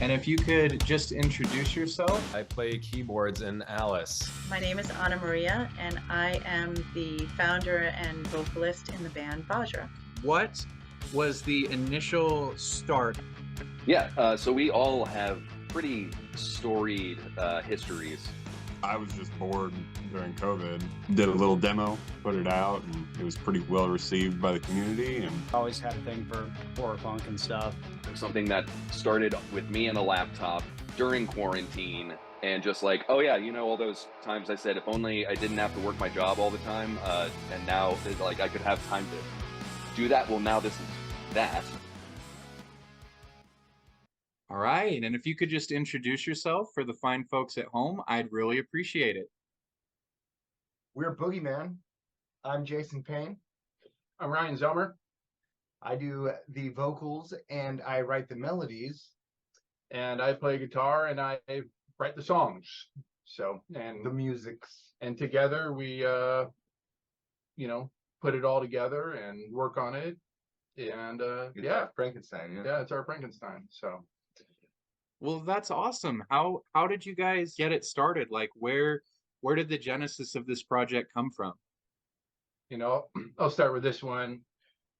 And if you could just introduce yourself. I play keyboards in Alice. My name is Anna Maria, and I am the founder and vocalist in the band Vajra. What was the initial start? Yeah, so we all have pretty storied histories. I was just bored during COVID. Did a little demo, put it out, and it was pretty well received by the community. And always had a thing for horror punk and stuff. Something that started with me and a laptop during quarantine, and just like, oh yeah, you know, all those times I said, if only I didn't have to work my job all the time, and now like I could have time to do that. Well, now this is that. All right, and if you could just introduce yourself for the fine folks at home, I'd really appreciate it. We're Boogeyman. I'm Jason Payne. I'm Ryan Zomer. I do the vocals and I write the melodies. And I play guitar and I write the songs. So, and the musics. And together we, put it all together and work on it. And yeah, Frankenstein. Yeah, it's our Frankenstein. So. Well, that's awesome. How did you guys get it started? Like, where did the genesis of this project come from? I'll start with this one.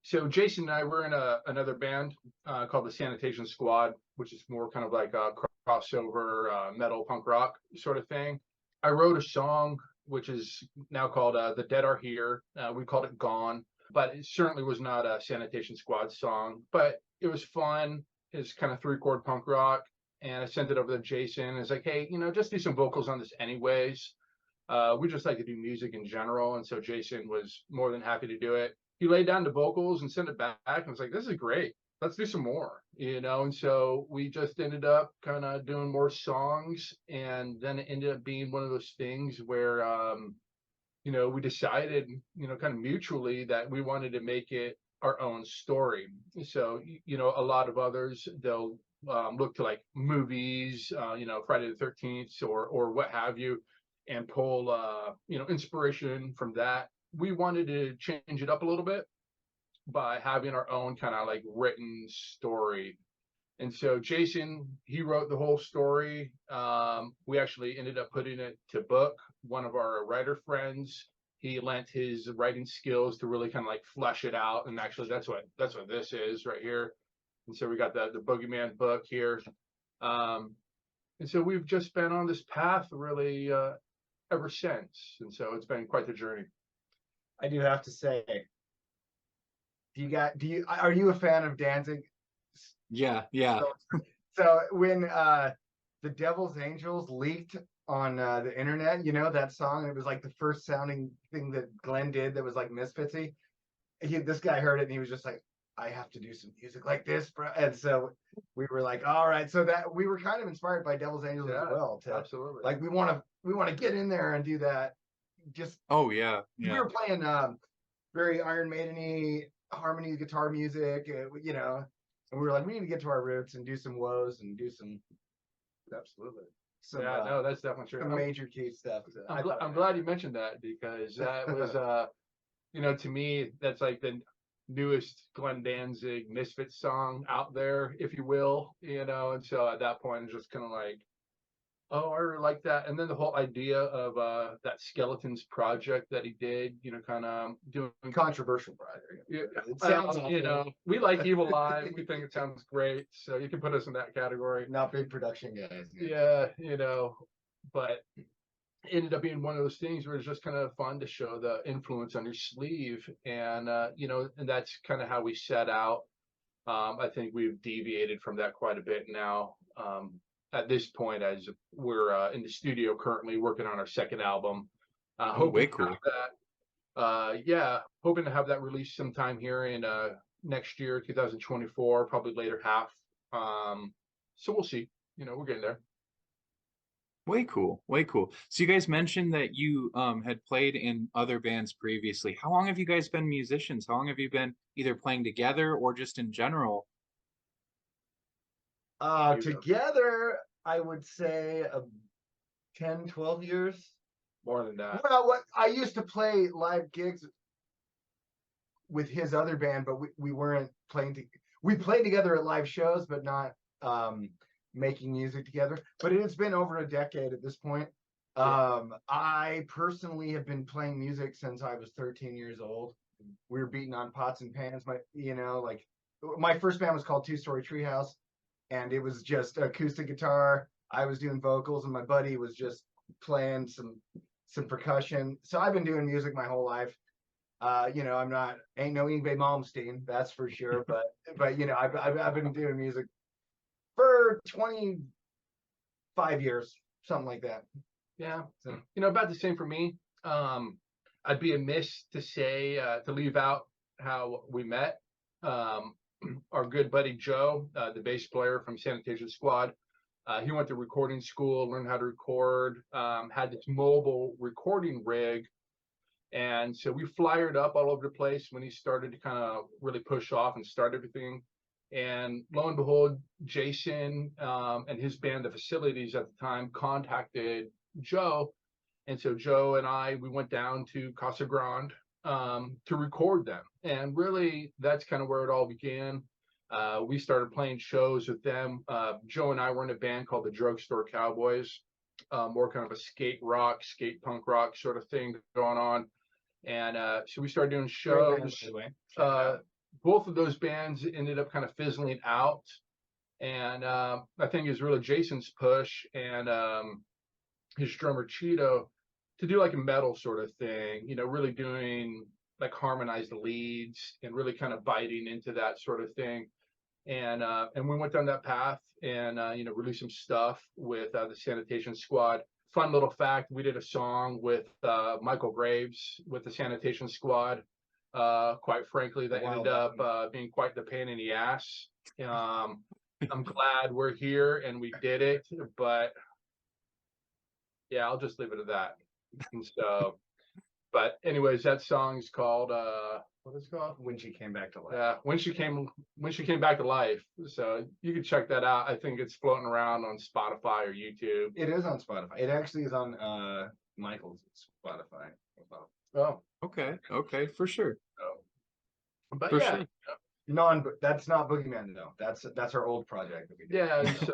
So Jason and I were in another band called the Sanitation Squad, which is more kind of like a crossover metal punk rock sort of thing. I wrote a song which is now called The Dead Are Here. We called it Gone, but it certainly was not a Sanitation Squad song, but it was fun. It's kind of 3-chord punk rock. And I sent it over to Jason. It's like, hey, just do some vocals on this anyways. We just like to do music in general. And so Jason was more than happy to do it. He laid down the vocals and sent it back. And was like, this is great. Let's do some more, And so we just ended up kind of doing more songs. And then it ended up being one of those things where, we decided, kind of mutually that we wanted to make it our own story. So, a lot of others, they'll look to like movies, Friday the 13th or what have you, and pull, inspiration from that. We wanted to change it up a little bit by having our own kind of like written story. And so Jason, he wrote the whole story. We actually ended up putting it to book. One of our writer friends, he lent his writing skills to really kind of like flesh it out. And actually that's what this is right here. And so we got the Boogeyman book here. And so we've just been on this path really ever since. And so it's been quite the journey. I do have to say, are you a fan of Danzig? Yeah. So when the Devil's Angels leaked on the internet, that song, it was like the first sounding thing that Glenn did that was like Misfitsy. This guy heard it and he was just like, I have to do some music like this, bro. And so we were like, all right. So that we were kind of inspired by Devil's Angels as well. Absolutely. Like we want to get in there and do that. Just we were playing very Iron Maiden-y harmony guitar music, and we were like, we need to get to our roots and do some woes and do some no, that's definitely true. Some major key stuff. I'm glad you mentioned that, because that was to me that's like the newest Glenn Danzig Misfits song out there, if you will, and so at that point it's just kind of like, oh, I really like that. And then the whole idea of that Skeletons project that he did, kind of doing controversial project. It sounds, we like Evil Eye. We think it sounds great. So you can put us in that category. Not big production guys. Yeah, but it ended up being one of those things where it's just kind of fun to show the influence on your sleeve. And, and that's kind of how we set out. I think we've deviated from that quite a bit now. At this point, as we're in the studio currently working on our second album. Way cool. Hoping to have that released sometime here in next year, 2024, probably later half. So we'll see. We're getting there. Way cool. So you guys mentioned that you had played in other bands previously. How long have you guys been musicians? How long have you been either playing together or just in general? Together, I would say 10, 12 years. More than that. Well, I used to play live gigs with his other band, but we weren't playing. We played together at live shows, but not making music together. But it has been over a decade at this point. I personally have been playing music since I was 13 years old. We were beating on pots and pans. My first band was called Two Story Treehouse, and it was just acoustic guitar. I was doing vocals, and my buddy was just playing some percussion. So I've been doing music my whole life. Ain't no Yngwie Malmsteen, that's for sure. But I've been doing music for 25 years, something like that. Yeah, so, about the same for me. I'd be amiss to say to leave out how we met. Our good buddy Joe, the bass player from Sanitation Squad, he went to recording school, learned how to record, had this mobile recording rig, and so we flyered up all over the place when he started to kind of really push off and start everything. And lo and behold, Jason and his band, The Facilities at the time, contacted Joe. And so Joe and we went down to Casa Grande to record them. And really, that's kind of where it all began. We started playing shows with them. Joe and I were in a band called the Drugstore Cowboys, more kind of a skate punk rock sort of thing going on. And so we started doing shows. Both of those bands ended up kind of fizzling out. And I think it was really Jason's push and his drummer Cheeto to do like a metal sort of thing, really doing like harmonized leads and really kind of biting into that sort of thing. And we went down that path and released some stuff with the Sanitation Squad. Fun little fact, we did a song with Michael Graves with the Sanitation Squad. Quite frankly, that ended up being quite the pain in the ass. I'm glad we're here and we did it, but yeah, I'll just leave it at that. And so, but anyways, that song's called what is it called? When She Came Back to Life. Yeah, when she came back to life. So you can check that out. I think it's floating around on Spotify or YouTube. It is on Spotify. It actually is on Michael's Spotify. Oh, Okay, for sure. but For yeah, sure. That's not Boogeyman though. That's our old project that we did. yeah. And so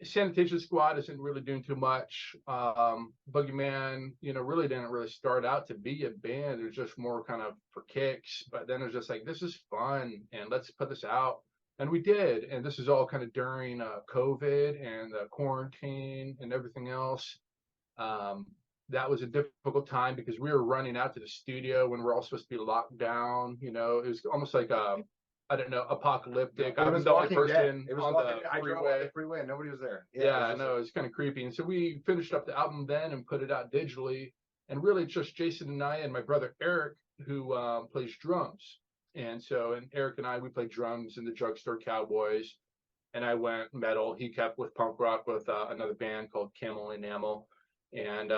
Sanitation Squad isn't really doing too much. Boogeyman, really didn't really start out to be a band. It was just more kind of for kicks. But then it was just like, this is fun and let's put this out. And we did. And this is all kind of during COVID and the quarantine and everything else. That was a difficult time because we were running out to the studio when we're all supposed to be locked down. It was almost like I don't know, apocalyptic. I was the only person on the freeway and nobody was there. Yeah, I know, it's kind of creepy. And so we finished up the album then and put it out digitally. And really it's just Jason and I and my brother Eric who plays drums. And Eric and I, we played drums in the Drugstore Cowboys. And I went metal. He kept with punk rock with another band called Camel Enamel. And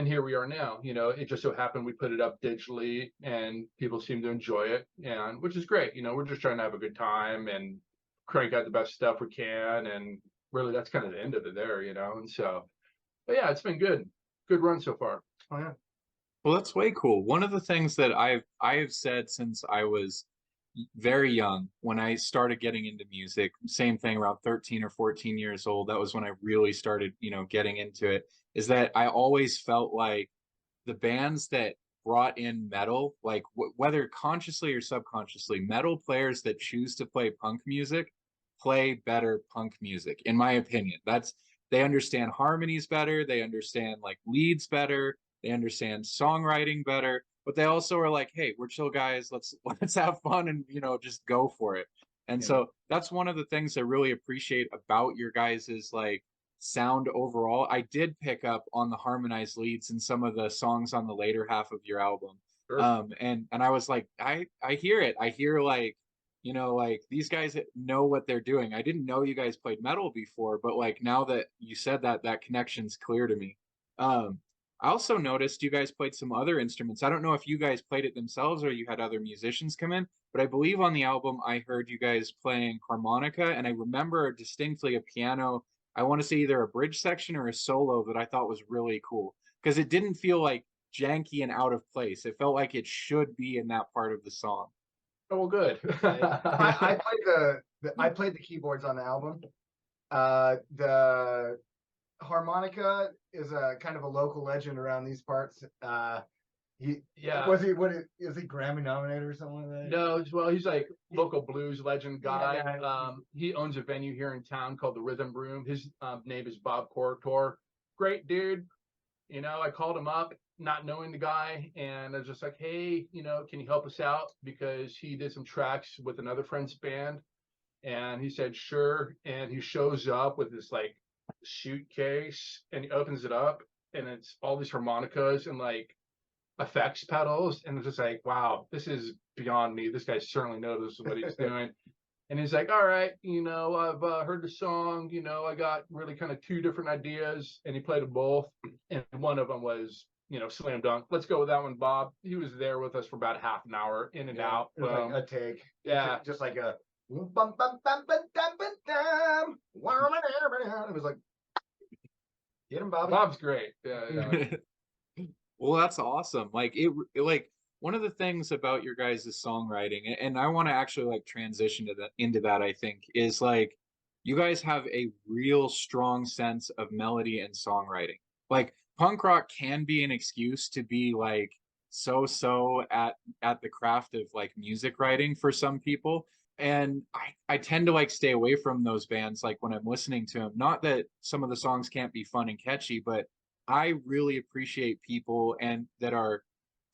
here we are now. It just so happened we put it up digitally and people seem to enjoy it, and which is great. We're just trying to have a good time and crank out the best stuff we can, and really that's kind of the end of it there, and so, but yeah, it's been good run so far. Oh yeah. Well, that's way cool. One of the things that I have said since I was very young, when I started getting into music, same thing, around 13 or 14 years old, that was when I really started, getting into it, is that I always felt like the bands that brought in metal, like whether consciously or subconsciously, metal players that choose to play punk music play better punk music, in my opinion. They understand harmonies better, they understand like leads better, they understand songwriting better, but they also are like, hey, we're chill guys, let's have fun and just go for it. And so that's one of the things I really appreciate about your guys's like sound overall. I did pick up on the harmonized leads in some of the songs on the later half of your album. Sure. And I was like, I hear it. I hear like, like these guys know what they're doing. I didn't know you guys played metal before, but like now that you said that connection's clear to me. I also noticed you guys played some other instruments. I don't know if you guys played it themselves or you had other musicians come in, but I believe on the album I heard you guys playing harmonica, and I remember distinctly a piano. I want to say either a bridge section or a solo that I thought was really cool because it didn't feel like janky and out of place. It felt like it should be in that part of the song. Oh, well, good. I played the keyboards on the album. The harmonica is a kind of a local legend around these parts. He Yeah. is he Grammy nominated or something like that? No, well, he's like local blues legend guy. Yeah. He owns a venue here in town called the Rhythm Room. His name is Bob Cortor. Great dude. You know, I called him up, not knowing the guy, and I was just like, hey, you know, can you help us out? Because he did some tracks with another friend's band. And he said, sure. And he shows up with this like suitcase and he opens it up and it's all these harmonicas and like effects pedals. And it's just like, wow, this is beyond me. This guy certainly knows what he's doing. And he's like, all right, you know, I've heard the song, you know, I got really kind of two different ideas. And he played them both. And one of them was, you know, slam dunk. Let's go with that one, Bob. He was there with us for about half an hour, in and out. It was like a take. Yeah. Just like a bum, bum, bum, bum, bum, bum, bum. It was like, get him, Bobby. Bob's great. Yeah. Well, that's awesome. Like like one of the things about your guys' songwriting, and I want to actually like transition to that into that, I think, is like you guys have a real strong sense of melody and songwriting. Like punk rock can be an excuse to be like so at the craft of like music writing for some people. And I tend to like stay away from those bands like when I'm listening to them. Not that some of the songs can't be fun and catchy, but I really appreciate people and that are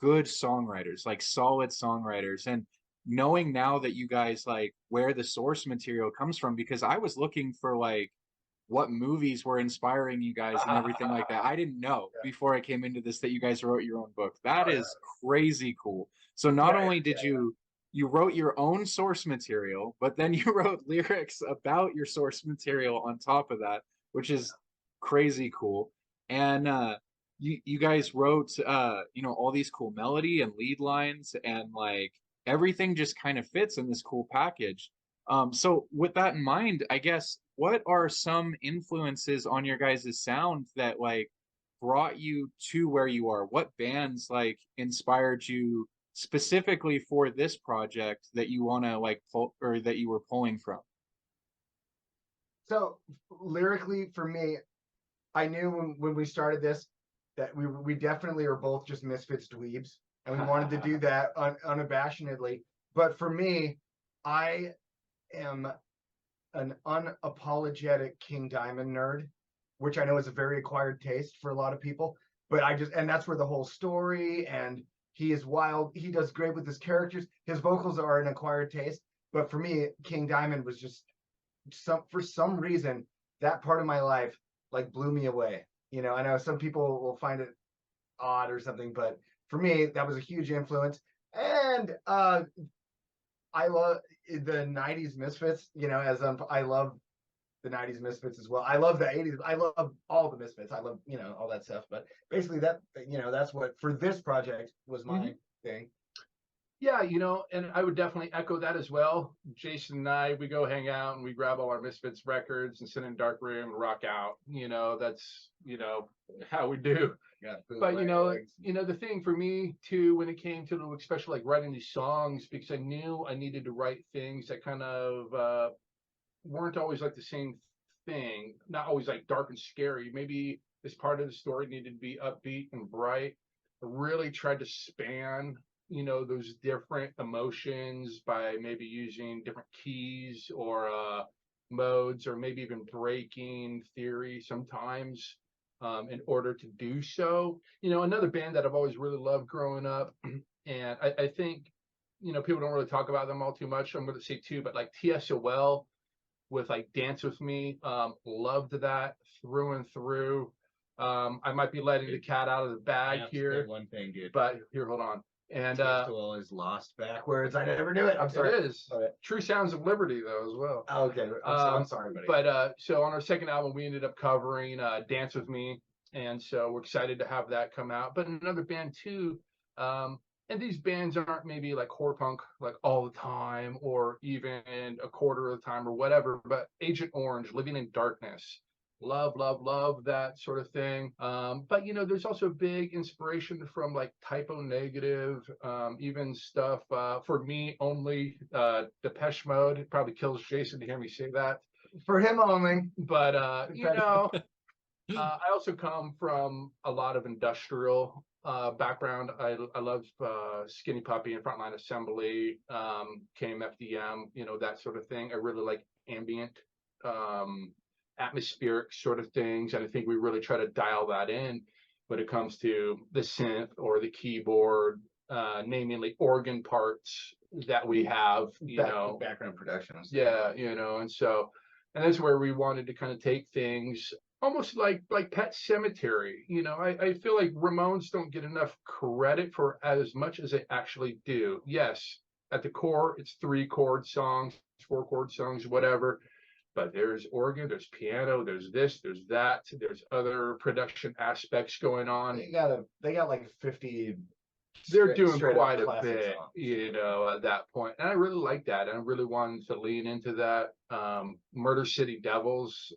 good songwriters, like solid songwriters. And knowing now that you guys like where the source material comes from, because I was looking for like what movies were inspiring you guys and everything like that. I didn't know before I came into this that you guys wrote your own book. That is crazy cool. So not only did you wrote your own source material, but then you wrote lyrics about your source material on top of that, which is crazy cool. And you guys wrote you know, all these cool melody and lead lines, and like everything just kind of fits in this cool package. So with that in mind, I guess what are some influences on your guys' sound that like brought you to where you are? What bands like inspired you specifically for this project that you want to like pull, or that you were pulling from? So lyrically, for me, I knew when we started this that we definitely are both just misfits dweebs, and we wanted to do that unabashedly. But for me, I am an unapologetic King Diamond nerd, which I know is a very acquired taste for a lot of people. But and that's where the whole story, and he is wild. He does great with his characters. His vocals are an acquired taste. But for me, King Diamond was just for some reason, that part of my life like blew me away. You know, I know some people will find it odd or something, but for me, that was a huge influence. And I love the 90s Misfits, you know, I love the 90s Misfits as well. I love the 80s. I love all the Misfits. I love, you know, all that stuff. But basically that, you know, that's what for this project was my thing. Yeah, you know, and I would definitely echo that as well. Jason and I, we go hang out and we grab all our Misfits records and sit in a dark room and rock out. You know, that's, you know, how we do. Yeah, but you know, the thing for me too, when it came to especially like writing these songs, because I knew I needed to write things that kind of weren't always like the same thing, not always like dark and scary. Maybe this part of the story needed to be upbeat and bright. I really tried to span, you know, those different emotions by maybe using different keys or modes, or maybe even breaking theory sometimes in order to do so. You know, another band that I've always really loved growing up, and I think, you know, people don't really talk about them all too much. I'm going to say two, but like TSOL with like Dance With Me, loved that through and through. I might be letting the cat out of the bag here. One thing, dude. But here, hold on. And TSOL is lost backwards. I never knew it. I'm sorry. It is. Okay. True Sounds of Liberty though as well. Okay. I'm sorry, buddy. But so on our second album, we ended up covering Dance With Me, and so we're excited to have that come out. But another band too, and these bands aren't maybe like horror punk like all the time, or even a quarter of the time or whatever, but Agent Orange, Living in Darkness. Love that sort of thing. But you know, there's also big inspiration from like Typo Negative, even stuff for me only Depeche Mode. It probably kills Jason to hear me say that. For him only. But you know, I also come from a lot of industrial background. I love Skinny Puppy and Frontline Assembly, KMFDM, you know, that sort of thing. I really like ambient, atmospheric sort of things, and I think we really try to dial that in when it comes to the synth or the keyboard, namely organ parts that we have, you know, background productions. yeah, you know, and that's where we wanted to kind of take things almost like Pet Cemetery. You know, I feel like Ramones don't get enough credit for as much as they actually do. Yes, at the core, it's 3-chord songs, 4-chord songs, whatever. But there's organ, there's piano, there's this, there's that, there's other production aspects going on. They got like 50. They're doing straight up quite a classic bit, songs. you know, at that point. And I really like that. And I really wanted to lean into that. Murder City Devils,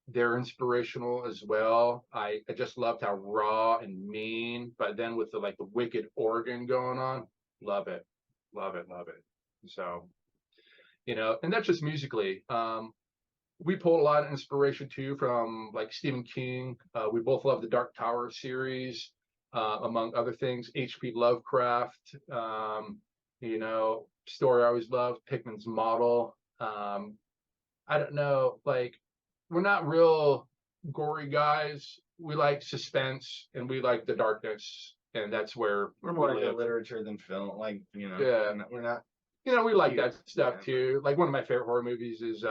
they're inspirational as well. I just loved how raw and mean, but then with the wicked organ going on, love it. Love it, love it. So, you know, and that's just musically. We pulled a lot of inspiration too from like Stephen King. We both love the Dark Tower series. Among other things, H.P. Lovecraft, you know, story I always loved, Pickman's Model. I don't know, like, we're not real gory guys. We like suspense and we like the darkness, and that's where We're more we into live. literature than film. Like, you know, Yeah. we're not. You know, we like Yeah. that stuff too. Like one of my favorite horror movies is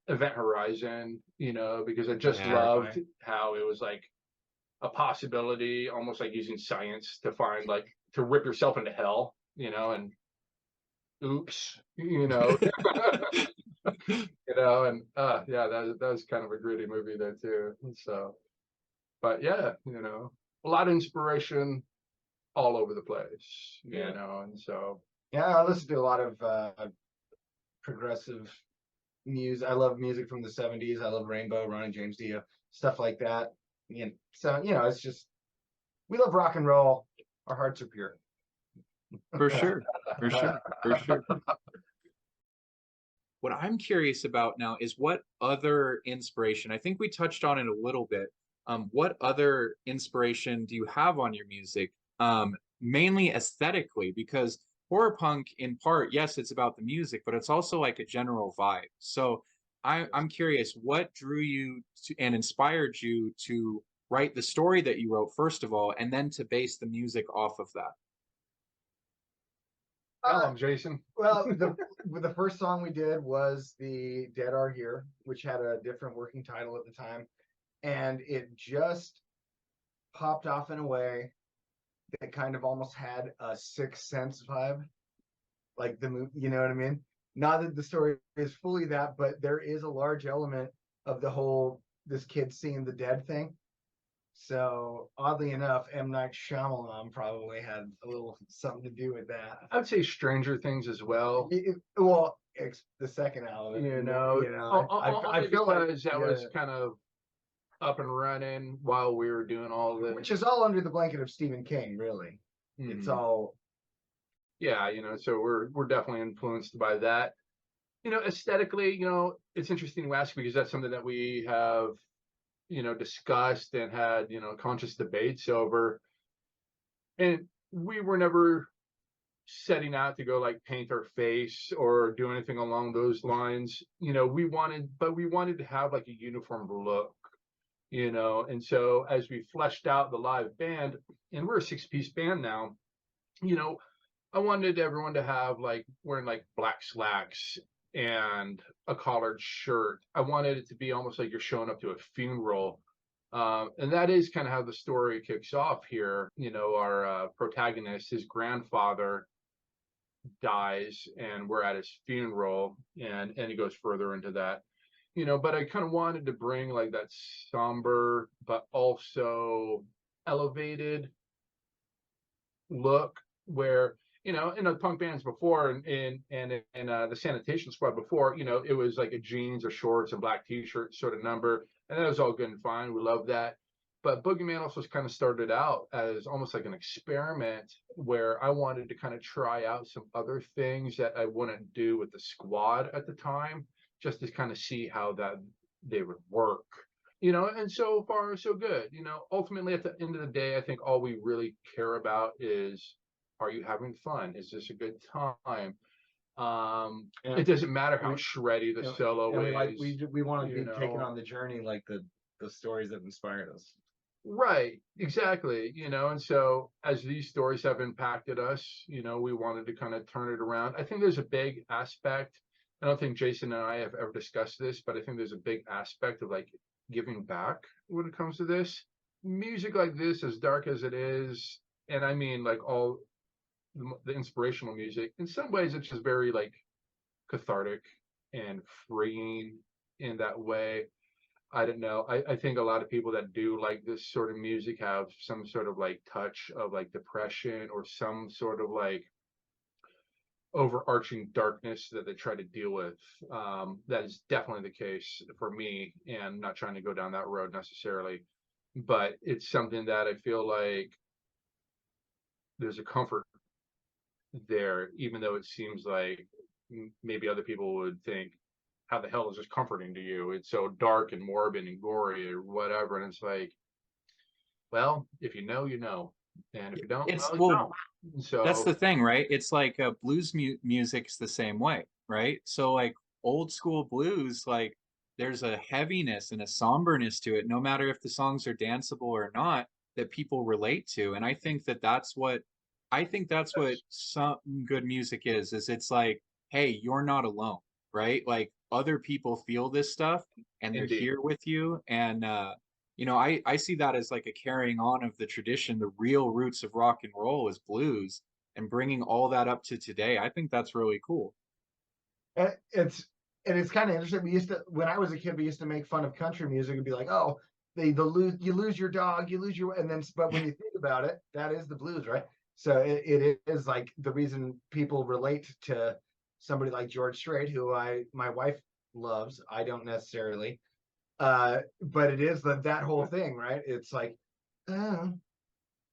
Event Horizon, you know, because I just Yeah. loved how it was like a possibility, almost like using science to find to rip yourself into hell, you know, and oops, you know, you know, and yeah, that was kind of a gritty movie there too. And so, but yeah, you know, a lot of inspiration all over the place, you Yeah. know, and so Yeah, I listen to a lot of progressive music. I love music from the 70s. I love Rainbow, Ronnie James Dio, stuff like that. And so, you know, it's just, we love rock and roll. Our hearts are pure. For sure. For sure. For sure. What I'm curious about now is what other inspiration, I think we touched on it a little bit. What other inspiration do you have on your music? Mainly aesthetically, because horror punk in part, yes, it's about the music, but it's also like a general vibe. So I'm curious, what drew you to and inspired you to write the story that you wrote, first of all, and then to base the music off of that? tell 'em, Jason. Well, the first song we did was the Dead Are Here, which had a different working title at the time, and it just popped off in a way that kind of almost had a Sixth Sense vibe, like the movie. You know what I mean? Not that the story is fully that, but there is a large element of the whole this kid seeing the dead thing. So oddly enough, M. Night Shyamalan probably had a little something to do with that. I would say Stranger Things as well. Well, the second element, You know, I feel like because that was kind of up and running while we were doing all of this. which is all under the blanket of Stephen King, really. It's Mhm. all Yeah, you know, so we're definitely influenced by that. You know, aesthetically, you know, it's interesting to ask because that's something that we have, you know, discussed and had, you know, conscious debates over. And we were never setting out to go like paint our face or do anything along those lines. You know, we wanted to have like a uniform look, you know, and so as we fleshed out the live band, and we're a 6-piece band now, you know, I wanted everyone to have like wearing like black slacks and a collared shirt. I wanted it to be almost like you're showing up to a funeral. And that is kind of how the story kicks off here. You know, our protagonist, his grandfather dies and we're at his funeral, and he goes further into that, you know, but I kind of wanted to bring like that somber but also elevated look where, you know, in the punk bands before and the Sanitation Squad before, you know, it was like a jeans or shorts and black t-shirt sort of number, and that was all good and fine. We love that. But Boogeyman also kind of started out as almost like an experiment where I wanted to kind of try out some other things that I wouldn't do with the squad at the time. just to kind of see how that they would work. You know, and so far so good. You know, ultimately at the end of the day, I think all we really care about is, are you having fun? Is this a good time? It doesn't matter how shreddy the solo and is. we want to you be taken know. on the journey, like the stories that inspired us. Right, exactly. You know, and so as these stories have impacted us, you know, we wanted to kind of turn it around. I think there's a big aspect. I don't think Jason and I have ever discussed this, but I think there's a big aspect of like giving back when it comes to this. Music like this, as dark as it is, and I mean like all the inspirational music, in some ways it's just very like cathartic and freeing in that way. I don't know. I think a lot of people that do like this sort of music have some sort of like touch of like depression or some sort of like overarching darkness that they try to deal with. That is definitely the case for me, and I'm not trying to go down that road necessarily, but it's something that I feel like there's a comfort there, even though it seems like maybe other people would think, how the hell is this comforting to you? It's so dark and morbid and gory or whatever. And it's like, well, if you know, you know. And if you don't, It's well, you well, don't. So that's the thing, right? It's like blues music's the same way, right? So like old school blues, like there's a heaviness and a somberness to it, no matter if the songs are danceable or not, that people relate to. And I think that's what some good music is it's like, hey, you're not alone, right? Like other people feel this stuff and they're indeed. here with you. And you know, I see that as like a carrying on of the tradition. The real roots of rock and roll is blues, and bringing all that up to today. I think that's really cool. It's kind of interesting. We used to, when I was a kid, we used to make fun of country music and be like, oh, you lose your dog, you lose your, and then, but when you think about it, that is the blues, right? So it is like the reason people relate to somebody like George Strait, who my wife loves. I don't necessarily, but it is that whole thing, right? It's like, oh,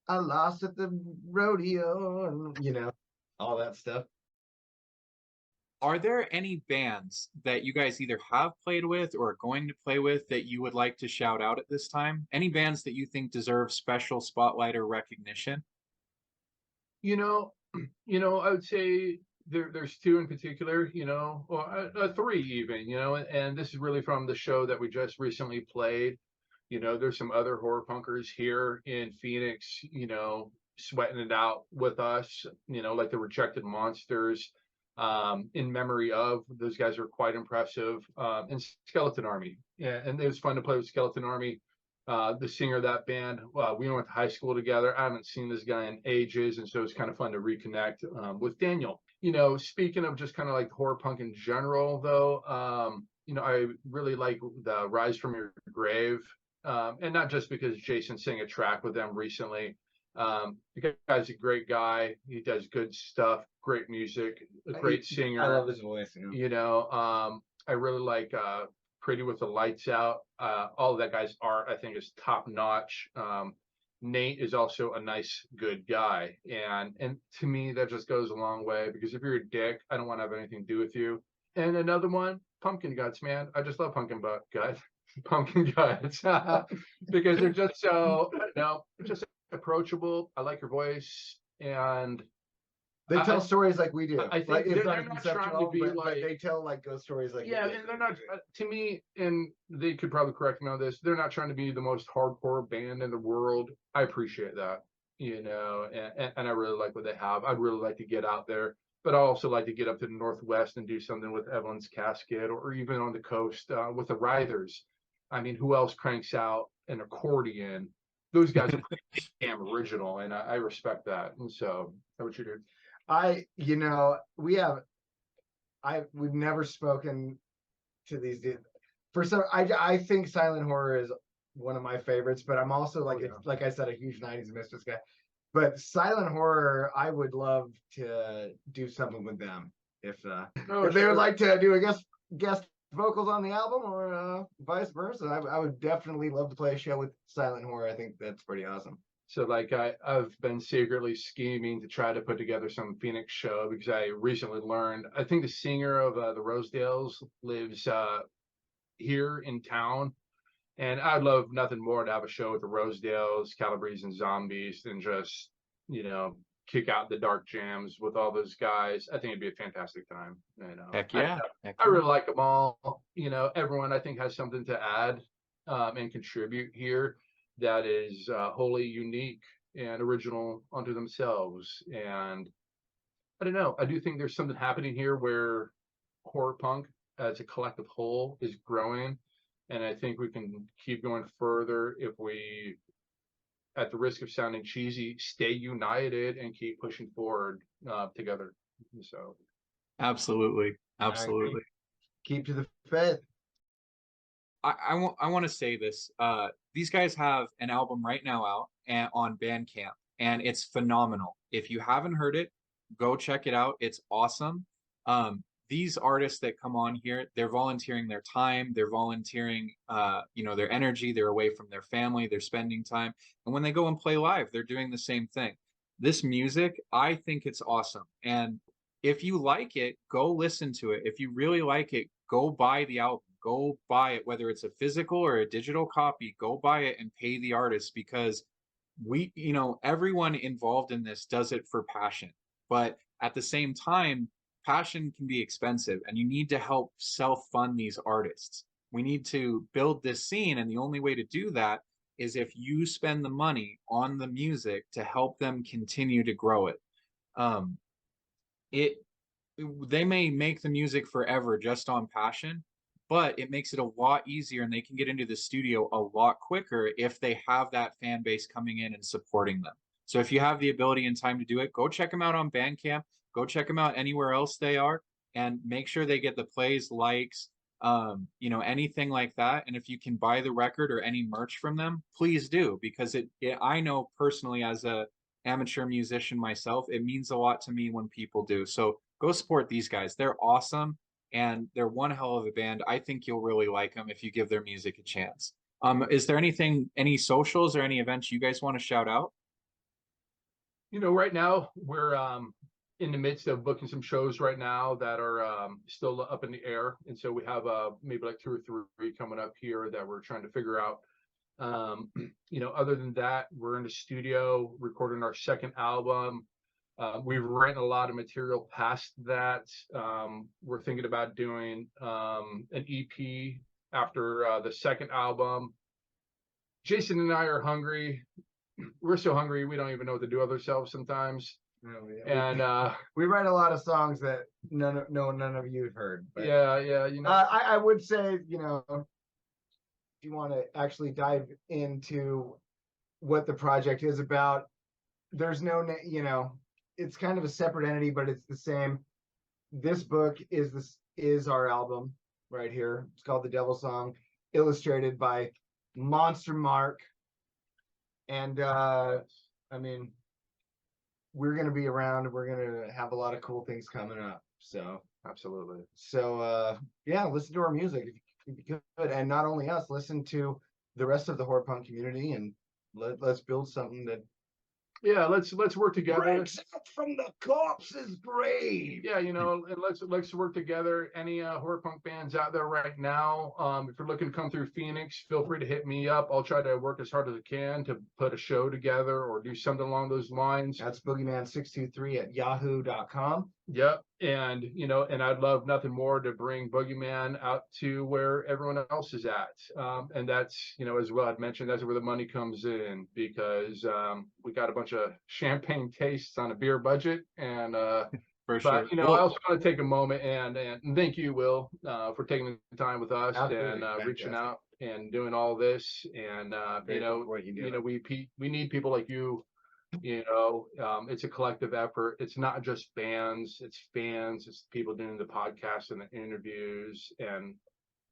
I lost at the rodeo, and all that stuff. Are there any bands that you guys either have played with or are going to play with that you would like to shout out at this time? Any bands that you think deserve special spotlight or recognition? You know, I would say there's two in particular, or three even, and this is really from the show that we just recently played. There's some other horror punkers here in Phoenix, sweating it out with us, like the Rejected Monsters, in memory of. Those guys are quite impressive, and Skeleton Army. Yeah, and it was fun to play with Skeleton Army. The singer of that band, we went to high school together. I haven't seen this guy in ages, and so it's kind of fun to reconnect with Daniel. Speaking of just kind of like horror punk in general, though, I really like the Rise from Your Grave, and not just because Jason sang a track with them recently. The guy's a great guy. He does good stuff, great music, a great singer. I love his voice. I really like Pretty with the Lights Out. All of that guy's art, I think, is top notch. Nate is also a nice, good guy, and to me that just goes a long way, because if you're a dick, I don't want to have anything to do with you. And another one, Pumpkin Guts, man. I just love Pumpkin Guts, Pumpkin Guts, because they're just so just approachable. I like your voice, and they tell stories like we do. I think like, they're not trying to be but they tell like ghost stories like and they're not, to me, and they could probably correct me on this, they're not trying to be the most hardcore band in the world. I appreciate that, and I really like what they have. I'd really like to get out there, but I also like to get up to the Northwest and do something with Evelyn's Casket, or even on the coast with the Writhers. I mean, who else cranks out an accordion? Those guys are pretty damn original, and I respect that. And so that's what you do. We've never spoken to these dudes. I think silent horror is one of my favorites, but I'm also like I said, a huge 90s Misfits guy. But silent horror, I would love to do something with them if they would like to do a guest vocals on the album, or vice versa. I would definitely love to play a show with silent horror. I think that's pretty awesome. So like I've been secretly scheming to try to put together some Phoenix show because I recently learned, I think the singer of the Rosedales lives here in town. And I'd love nothing more to have a show with the Rosedales, Calabrese, and Zombies than just, kick out the dark jams with all those guys. I think it'd be a fantastic time. Heck yeah. I really like them all. Everyone I think has something to add and contribute here that is wholly unique and original unto themselves. And I don't know. I do think there's something happening here where horror punk as a collective whole is growing. And I think we can keep going further if we, at the risk of sounding cheesy, stay united and keep pushing forward together. So, Absolutely. Absolutely. Keep to the faith. I want to say this. These guys have an album right now out on Bandcamp, and it's phenomenal. If you haven't heard it, go check it out. It's awesome. These artists that come on here, they're volunteering their time, they're volunteering, their energy, they're away from their family, they're spending time. And when they go and play live, they're doing the same thing. This music, I think it's awesome. And if you like it, go listen to it. If you really like it, go buy the album, go buy it, whether it's a physical or a digital copy, go buy it and pay the artist, because everyone involved in this does it for passion. But at the same time, passion can be expensive, and you need to help self-fund these artists. We need to build this scene, and the only way to do that is if you spend the money on the music to help them continue to grow it. They may make the music forever just on passion, but it makes it a lot easier, and they can get into the studio a lot quicker if they have that fan base coming in and supporting them. So if you have the ability and time to do it, go check them out on Bandcamp. Go check them out anywhere else they are, and make sure they get the plays, likes, anything like that. And if you can buy the record or any merch from them, please do, because I know personally, as a amateur musician myself, it means a lot to me when people do. So go support these guys. They're awesome, and they're one hell of a band. I think you'll really like them if you give their music a chance. Is there any socials or any events you guys want to shout out? Right now we're in the midst of booking some shows right now that are still up in the air. And so we have maybe like 2 or 3 coming up here that we're trying to figure out. Other than that, we're in the studio recording our second album. We've written a lot of material past that. We're thinking about doing an EP after the second album. Jason and I are hungry. We're so hungry, we don't even know what to do with ourselves sometimes. Oh, yeah. And we write a lot of songs that none of you have heard. But, yeah. I would say, if you want to actually dive into what the project is about, there's no, it's kind of a separate entity, but it's the same. This book is our album right here. It's called The Devil Song, illustrated by Monster Mark. And we're going to be around. We're going to have a lot of cool things coming up. So absolutely. So listen to our music if you could, and not only us, listen to the rest of the horror punk community, and let's build something that let's work together. Breaks out from the corpse's grave. And let's work together. Any horror punk bands out there right now, if you're looking to come through Phoenix, feel free to hit me up. I'll try to work as hard as I can to put a show together or do something along those lines. That's boogeyman623@yahoo.com. Yep. And and I'd love nothing more to bring Boogeyman out to where everyone else is at. And that's, as well, I'd mentioned, that's where the money comes in, because we got a bunch of champagne tastes on a beer budget. And For sure. I also want to take a moment and thank you, Will, for taking the time with us. Absolutely. And reaching out and doing all this. And we need people like you. It's a collective effort. It's not just bands, it's fans, it's people doing the podcasts and the interviews and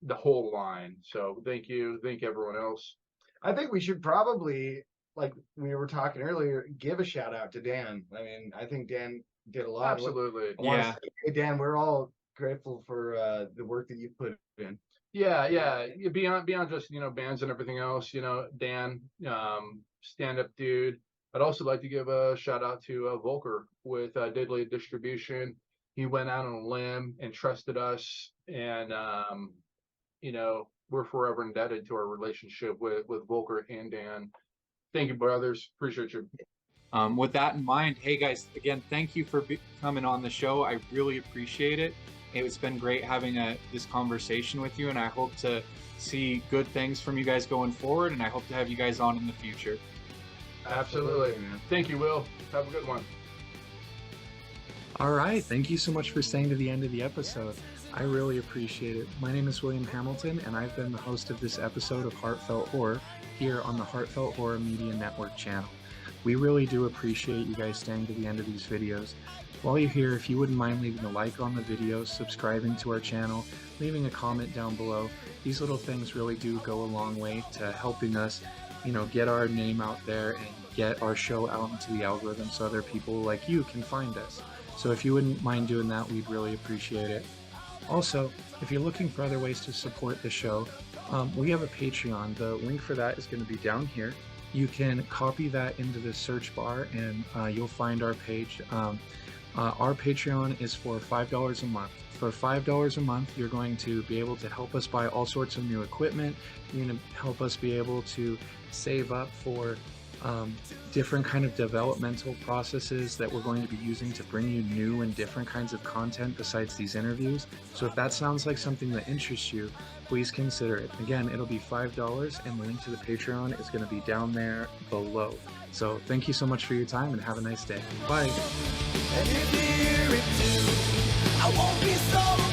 the whole line. So thank you. Thank everyone else. I think we should probably, like we were talking earlier, give a shout out to Dan. I mean, I think Dan did a lot. Absolutely. Hey, Dan, we're all grateful for the work that you put in. Yeah. Beyond just, bands and everything else, Dan, stand-up dude. I'd also like to give a shout out to Volker with Diddley Distribution. He went out on a limb and trusted us, and we're forever indebted to our relationship with Volker and Dan. Thank you, brothers. Appreciate you. With that in mind, hey guys, again, thank you for coming on the show. I really appreciate it. It's been great having this conversation with you, and I hope to see good things from you guys going forward, and I hope to have you guys on in the future. Absolutely. Thank you, Will. Have a good one. All right. Thank you so much for staying to the end of the episode. I really appreciate it. My name is William Hamilton, and I've been the host of this episode of Heartfelt Horror here on the Heartfelt Horror Media Network channel. We really do appreciate you guys staying to the end of these videos. While you're here, if you wouldn't mind leaving a like on the video, subscribing to our channel, leaving a comment down below, these little things really do go a long way to helping us, get our name out there and get our show out into the algorithm so other people like you can find us. So if you wouldn't mind doing that, we'd really appreciate it. Also, if you're looking for other ways to support the show, we have a Patreon. The link for that is going to be down here. You can copy that into the search bar and you'll find our page. Our Patreon is for $5 a month. For $5 a month, you're going to be able to help us buy all sorts of new equipment. You're going to help us be able to save up for different kind of developmental processes that we're going to be using to bring you new and different kinds of content besides these interviews. So if that sounds like something that interests you, please consider it. Again, it'll be $5, and the link to the Patreon is going to be down there below. So thank you so much for your time, and have a nice day. Bye. And if you hear it too, I won't be so